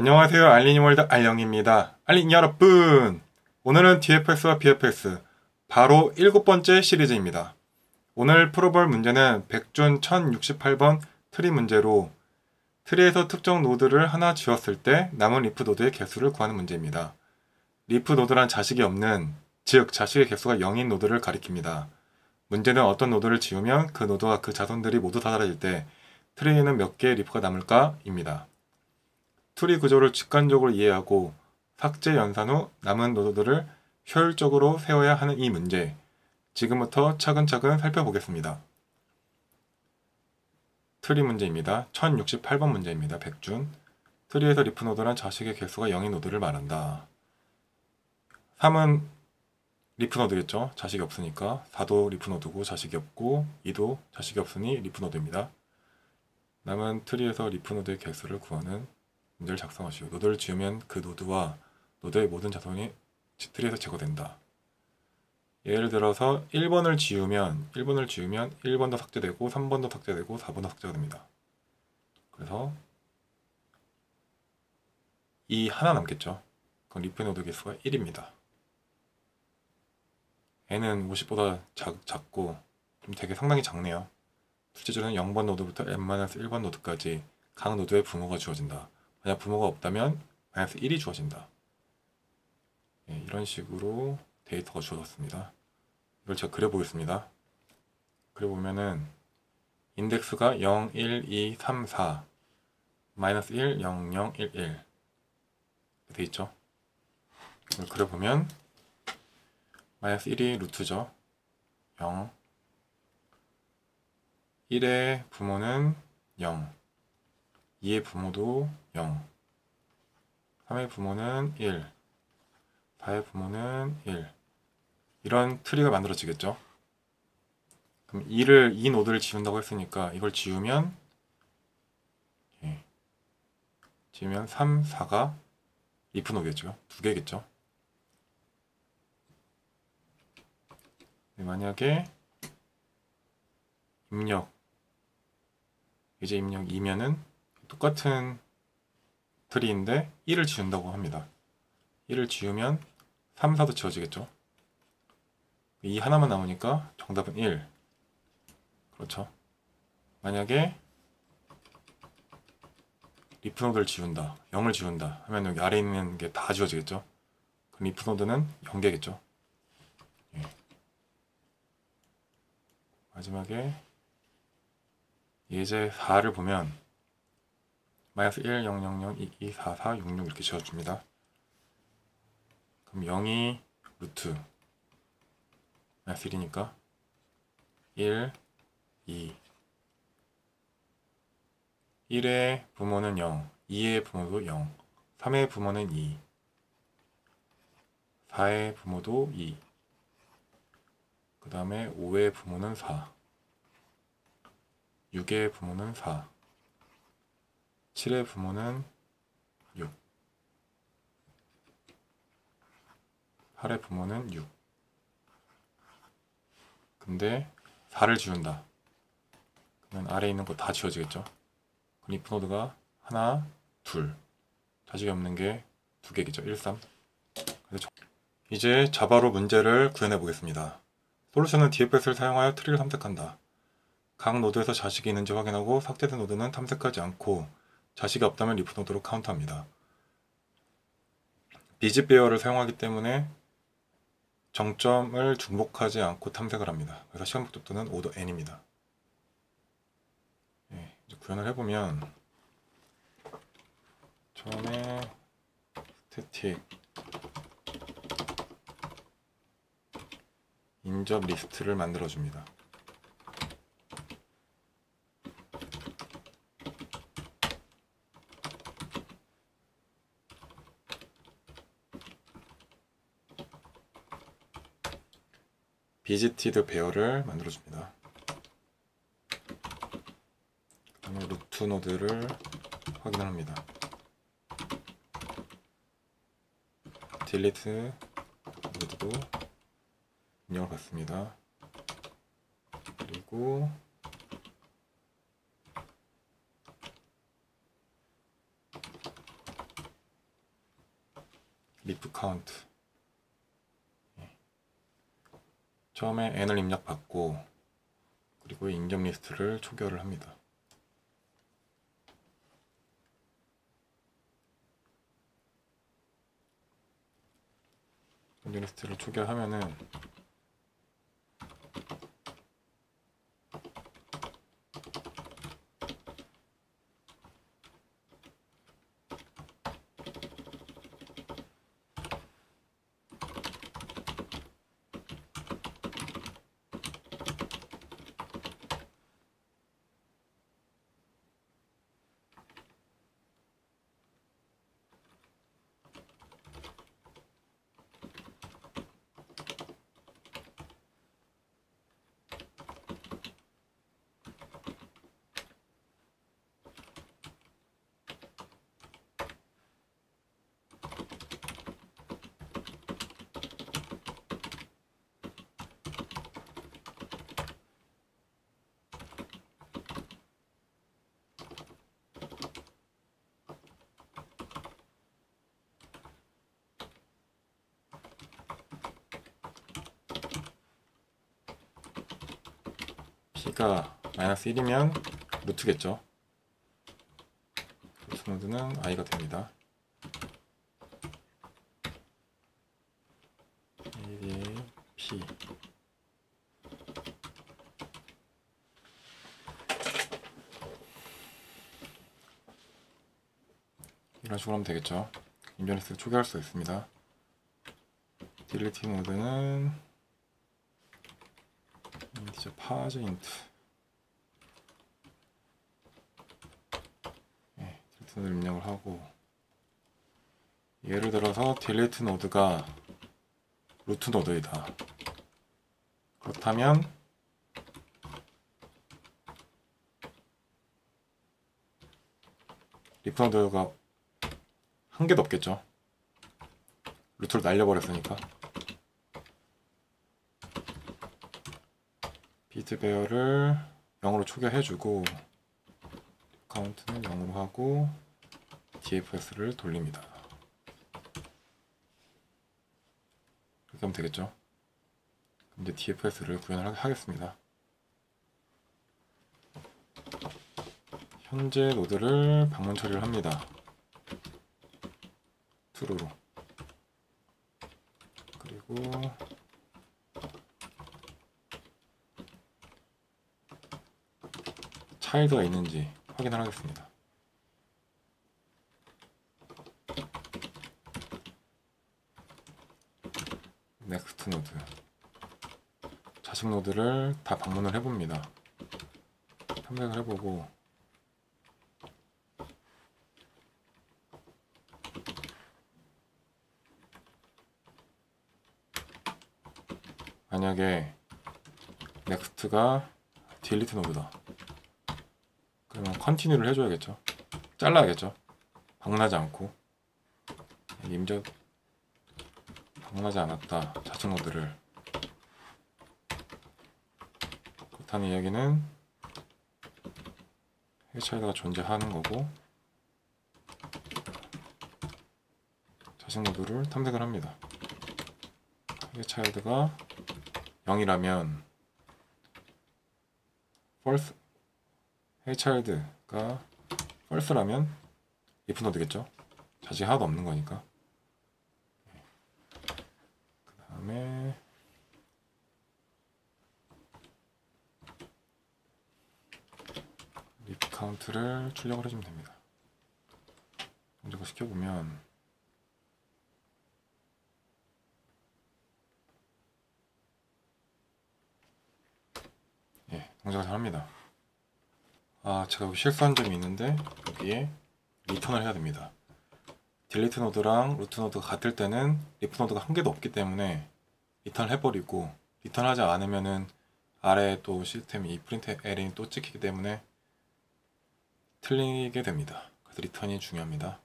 안녕하세요. 알리니월드 알령입니다. 알린 여러분! 오늘은 DFS와 BFS 바로 7번째 시리즈입니다. 오늘 풀어볼 문제는 백준 1068번 트리 문제로 트리에서 특정 노드를 하나 지웠을 때 남은 리프 노드의 개수를 구하는 문제입니다. 리프 노드란 자식이 없는, 즉 자식의 개수가 0인 노드를 가리킵니다. 문제는 어떤 노드를 지우면 그 노드와 그 자손들이 모두 다 사라질 때 트리에는 몇 개의 리프가 남을까? 입니다. 트리 구조를 직관적으로 이해하고 삭제 연산 후 남은 노드들을 효율적으로 세워야 하는 이 문제, 지금부터 차근차근 살펴보겠습니다. 트리 문제입니다. 1068번 문제입니다. 백준. 트리에서 리프 노드란 자식의 개수가 0인 노드를 말한다. 3은 리프 노드겠죠. 자식이 없으니까. 4도 리프 노드고 자식이 없고 2도 자식이 없으니 리프 노드입니다. 남은 트리에서 리프 노드의 개수를 구하는 문제를 작성하시오. 노드를 지우면 그 노드와 노드의 모든 자손이 트리에서 제거된다. 예를 들어서 1번을 지우면 1번도 삭제되고 3번도 삭제되고 4번도 삭제가 됩니다. 그래서 이 하나 남겠죠. 그럼 리프 노드 개수가 1입니다. n은 50보다 작고 좀 되게 상당히 작네요. 실제로는 0번 노드부터 n-1번 노드까지 각 노드의 부모가 주어진다. 만약 부모가 없다면 마이너스 1이 주어진다. 이런 식으로 데이터가 주어졌습니다. 이걸 제가 그려보겠습니다. 그려보면은 인덱스가 0, 1, 2, 3, 4 마이너스 1, 0, 0, 1, 1 돼 있죠. 이걸 그려보면 마이너스 1이 루트죠. 0 1의 부모는 0 2의 부모도 0 3의 부모는 1 4의 부모는 1 이런 트리가 만들어지겠죠. 그럼 이 노드를 지운다고 했으니까 이걸 지우면 3, 4가 리프 노드겠죠. 두 개겠죠. 만약에 입력 2면은 똑같은 트리인데 1을 지운다고 합니다. 1을 지우면 3, 4도 지워지겠죠. 이 하나만 남으니까 정답은 1. 그렇죠. 만약에 리프 노드를 지운다, 0을 지운다 하면 여기 아래에 있는 게 다 지워지겠죠. 그럼 리프 노드는 0개겠죠. 마지막에 예제 4를 보면 마이너스 1, 0, 0, 0, 2, 2, 4, 4, 6, 6 이렇게 지워줍니다. 그럼 0이 루트 마이너스 1이니까 1, 2 1의 부모는 0, 2의 부모도 0, 3의 부모는 2 4의 부모도 2 그 다음에 5의 부모는 4 6의 부모는 4 7의 부모는 6 8의 부모는 6 근데 4를 지운다. 그러면 아래에 있는 거 다 지워지겠죠. 그럼 리프 노드가 하나, 둘 자식이 없는 게 두 개겠죠. 1, 3 이제 자바로 문제를 구현해 보겠습니다. 솔루션은 DFS를 사용하여 트리를 탐색한다. 각 노드에서 자식이 있는지 확인하고 삭제된 노드는 탐색하지 않고 자식이 없다면 리프 노드로 카운트합니다. 비집 베어를 사용하기 때문에 정점을 중복하지 않고 탐색을 합니다. 그래서 시간 복잡도는 오더 n입니다. 이제 구현을 해보면 처음에 스태틱 인접 리스트를 만들어줍니다. 비지티드 베어를 만들어줍니다. 그 다음에 루트 노드를 확인합니다. 딜리트 노드도 입력을 받습니다. 그리고 리프 카운트. 처음에 n을 입력받고 그리고 인격 리스트를 초기화를 합니다. 인격 리스트를 초기화하면은 P가 -1이면 루트겠죠. 루트 노드는 i가 됩니다. A, P. 이런 식으로 하면 되겠죠. 인격 리스트를 초기화할 수 있습니다. 딜리트 노드는 인티저 파즈 인트. 딜리트 노드 입력을 하고, 예를 들어서 딜리트 노드가 루트 노드이다. 그렇다면 리프 노드가 한 개도 없겠죠. 루트를 날려버렸으니까. 비트 베어를 0으로 초기화해주고 카운트는 0으로 하고 DFS를 돌립니다. 이렇게 하면 되겠죠. 이제 DFS를 구현을 하겠습니다. 현재 노드를 방문 처리를 합니다. true로. 그리고 차일드가 있는지 확인을 하겠습니다. 넥스트 노드. 자식 노드를 다 방문을 해봅니다. 탐색을 해보고 만약에 넥스트가 딜리트 노드다. 그러면 컨티뉴를 해줘야겠죠. 잘라야겠죠. 방문하지 않고. 임적 방문하지 않았다. 자식 노드를. 그렇다는 이야기는 해치하이드가 존재하는 거고 자식 노드를 탐색을 합니다. 해치하이드가 0이라면 false, 해치하이드가 false라면 if 노드겠죠. 자식이 하나도 없는 거니까. 그 다음에 리프 카운트를 출력을 해주면 됩니다. 동작을 시켜보면 동작을 잘 합니다. 제가 여기 실수한 점이 있는데 여기에 리턴을 해야 됩니다. 딜리트 노드랑 루트 노드가 같을 때는 리프 노드가 한 개도 없기 때문에 리턴을 해버리고, 리턴하지 않으면은 아래에 또 시스템이 프린트 에러이 또 찍히기 때문에 틀리게 됩니다. 그래서 리턴이 중요합니다.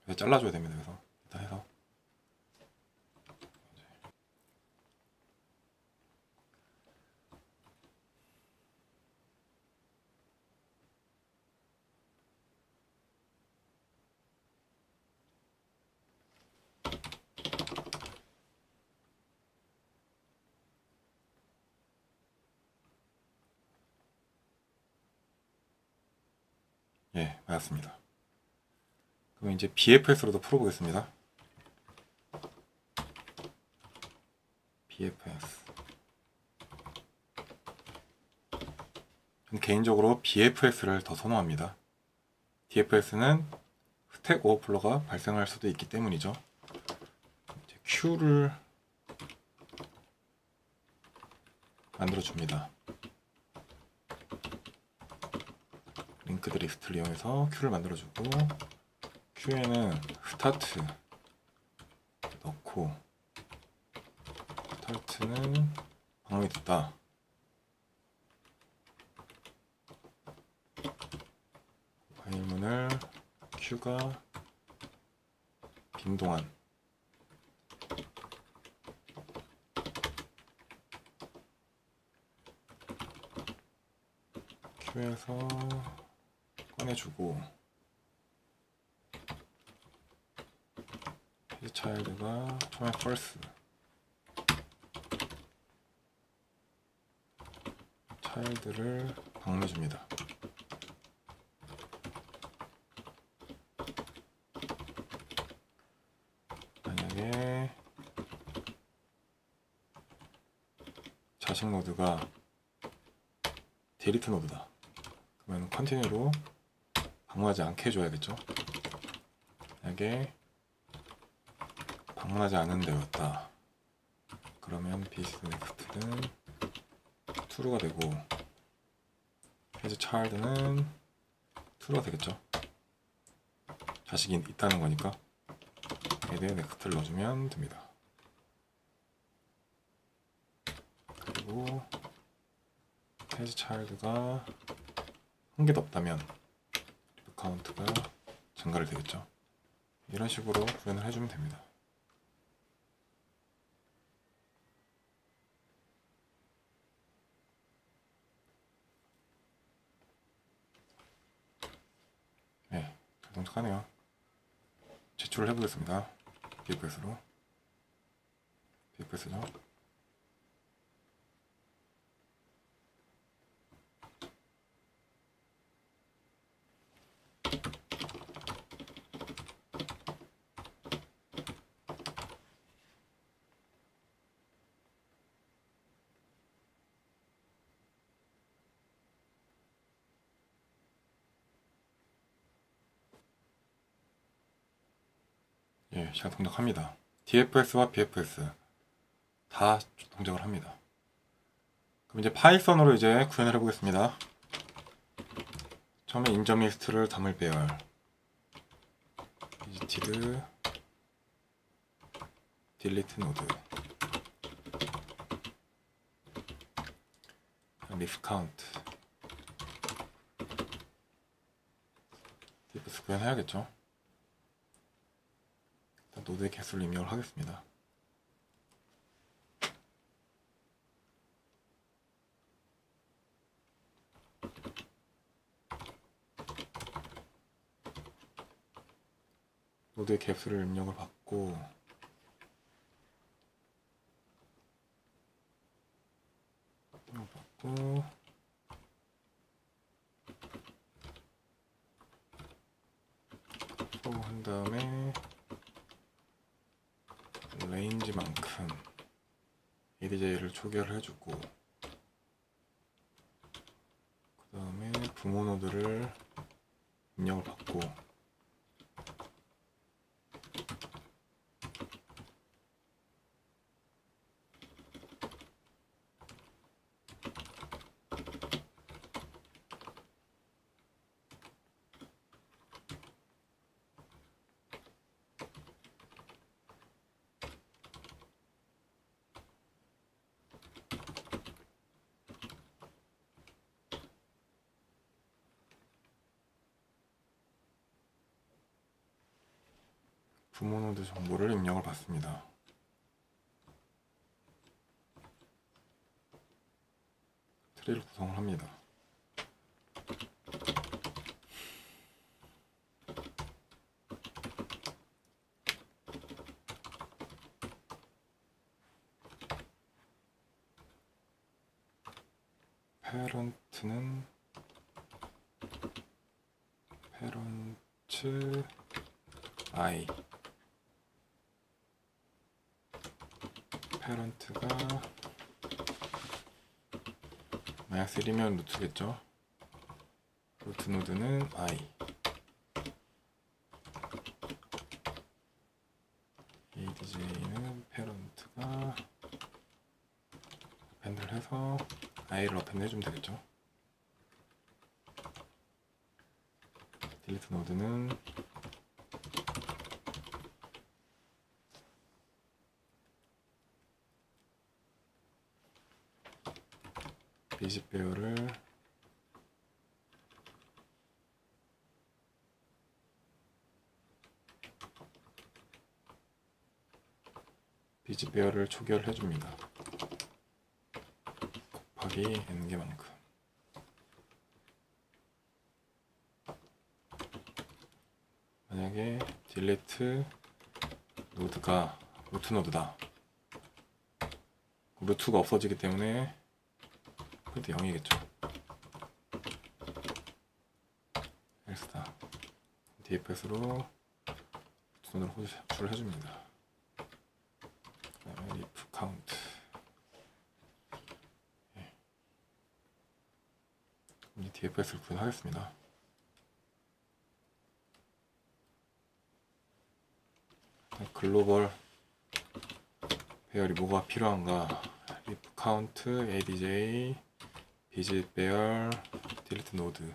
그래서 잘라줘야 됩니다. 그래서 일단 해서 예, 맞았습니다. 그럼 이제 BFS로도 풀어보겠습니다. BFS. 저는 개인적으로 BFS를 더 선호합니다. DFS는 스택 오버플로가 발생할 수도 있기 때문이죠. 이제 Q를 만들어줍니다. 링크드 리스트를 이용해서 Q를 만들어주고, Q에는 스타트 넣고, 스타트는 방문이 됐다. 파일문을 Q가 빈 동안 Q에서 꺼내주고, 페이지 차일드가 처음에 first 차일드를 방문해줍니다. 만약에 자식 노드가 딜리트 노드다, 그러면 컨티뉴로 방문하지 않게 해줘야겠죠. 만약에 방문하지 않은 데였다, 그러면 비스 넥스트는 true가 되고, 페이지 차일드는 true가 되겠죠. 자식이 있다는 거니까 add next를 넣어주면 됩니다. 그리고 페이지 차일드가 한 개도 없다면 리브 카운트가 증가를 되겠죠. 이런 식으로 구현을 해주면 됩니다. 네, 잘 동작하네요. 제출을 해보겠습니다. BFS로. BFS죠. 예, 잘 동작합니다. DFS와 BFS 다 동작을 합니다. 그럼 이제 파이썬으로 이제 구현을 해보겠습니다. 처음에 인점 리스트를 담을 배열 visited delete node list count DFS 구현해야겠죠. 일단 노드의 개수를 입력을 하겠습니다. 노드의 개수를 입력을 받고, 한 다음에 레인지만큼 ADJ를 초기화를 해주고, 그 다음에 부모 노드를 입력을 받고, 부모 노드 정보를 입력을 받습니다. 트리를 구성을 합니다. 페런트는 parent I parent가 마이너스 1이면 루트겠죠. 루트 노드는 I ADJ는 parent가 어펜드를 해서 I를 어펜드 해주면 되겠죠. 딜리트 노드는 비집 배열을 초기화를 해줍니다. 곱하기 n개만큼. 만약에 딜리트 노드가 루트 노드다. 루트가 없어지기 때문에 그래도 0이겠죠. 엘스다. dfs로 루트 노드를 호출을 해줍니다. 그 다음에 if count. 이 dfs를 구현하겠습니다. 글로벌 배열이 뭐가 필요한가? if count, adj, 비집 배열, 딜리트 노드.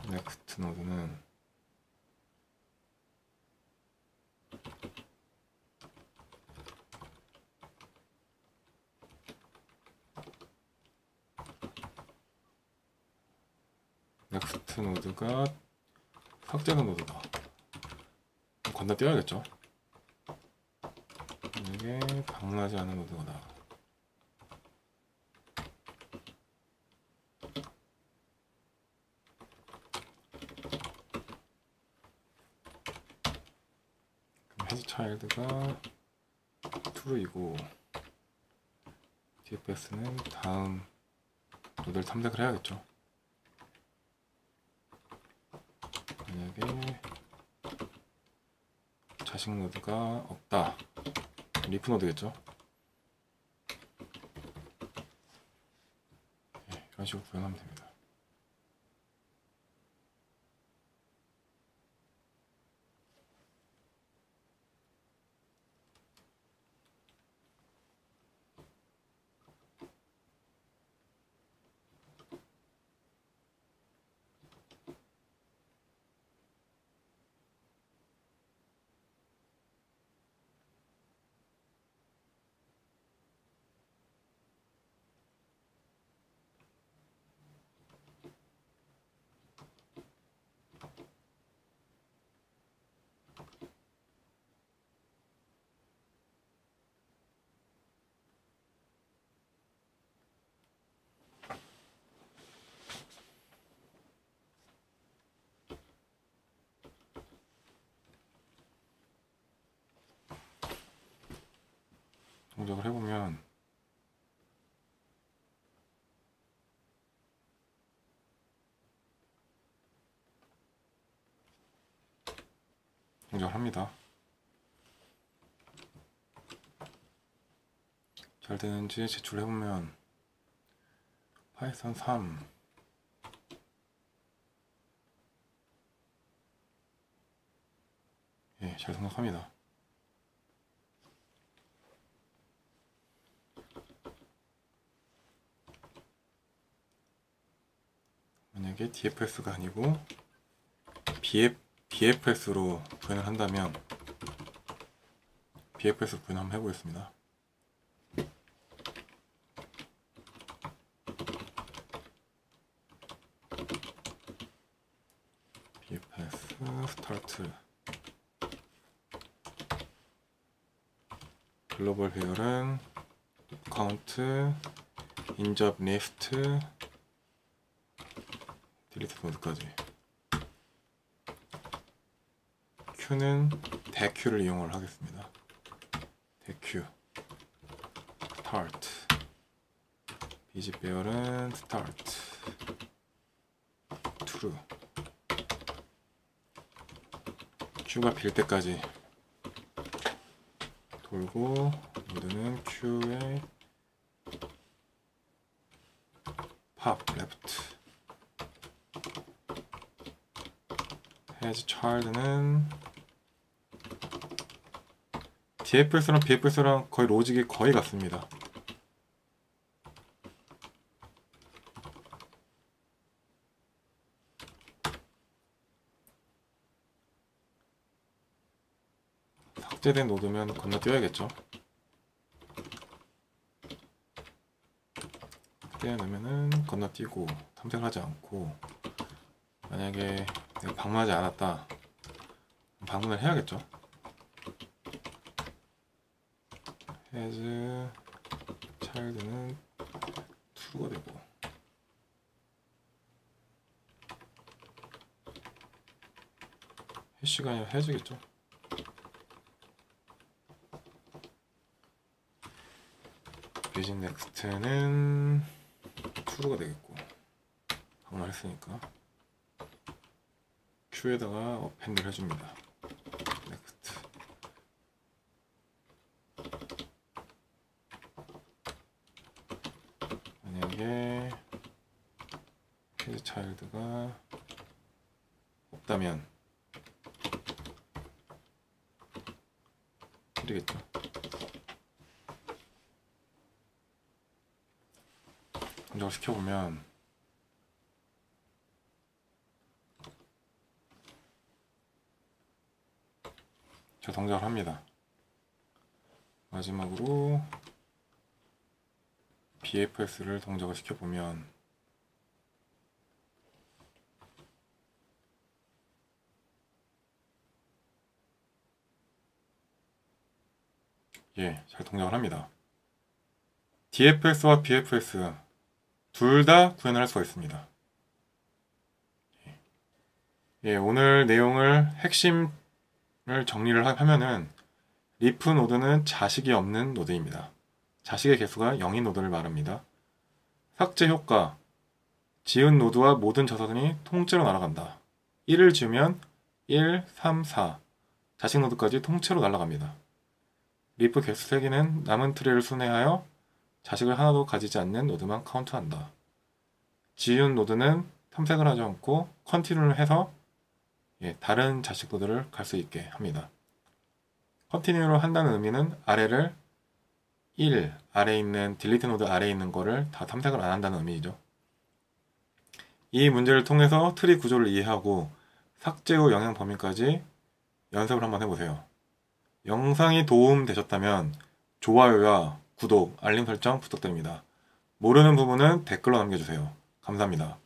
넥스트 노드는 가 삭제가 노드다. 건너뛰어야겠죠. 이게 방문하지 않은 노드가 헤드 차일드가 true이고 dfs는 다음 노드를 탐색을 해야겠죠. 만약에 자식 노드가 없다. 리프 노드겠죠. 네, 이런 식으로 구현하면 됩니다. 동작을 해보면 동작을 합니다. 잘 되는지 제출해보면 파이썬 3 예, 잘 성공합니다. 만약에 dfs가 아니고 bfs로 구현을 한다면 bfs로 구현 한번 해보겠습니다. bfs start 글로벌 배열은 카운트, 인접 리스트, 딜리트 모드까지. 큐는 대큐를 이용을 하겠습니다. 대큐 스타트. 비집 배열은 스타트 true. 큐가 빌 때까지 돌고, 모드는 큐에 팝 레프트. 해즈 차일드는 DFS랑 BFS랑 거의 로직이 거의 같습니다. 삭제된 노드면 건너뛰어야겠죠. 삭제해놓으면은 건너뛰고 탐색을 하지 않고, 만약에 내가 방문하지 않았다, 방문을 해야겠죠. 해즈 차일드는 true가 되고, 해시가 아니라 해즈겠죠. 비집 넥스트는 true가 되겠고, 방문을 했으니까 큐에다가 어펜드를 해줍니다. 넥스트. 만약에 해즈 차일드가 없다면 이러겠죠. 동작을 시켜보면 저 동작을 합니다. 마지막으로 BFS를 동작을 시켜보면 잘 동작을 합니다. DFS와 BFS 둘 다 구현을 할 수가 있습니다. 오늘 내용을 핵심을 정리를 하면은, 리프 노드는 자식이 없는 노드입니다. 자식의 개수가 0인 노드를 말합니다. 삭제 효과, 지은 노드와 모든 자산이 통째로 날아간다. 1을 지우면 1, 3, 4 자식 노드까지 통째로 날아갑니다. 리프 개수 세기는 남은 트리를 순회하여 자식을 하나도 가지지 않는 노드만 카운트한다. 지운 노드는 탐색을 하지 않고 컨티뉴를 해서 다른 자식 노드를 갈 수 있게 합니다. 컨티뉴를 한다는 의미는 아래를 1, 아래에 있는 딜리트 노드 아래에 있는 거를 다 탐색을 안 한다는 의미죠. 이 문제를 통해서 트리 구조를 이해하고 삭제 후 영향 범위까지 연습을 한번 해보세요. 영상이 도움되셨다면 좋아요와 구독, 알림 설정 부탁드립니다. 모르는 부분은 댓글로 남겨주세요. 감사합니다.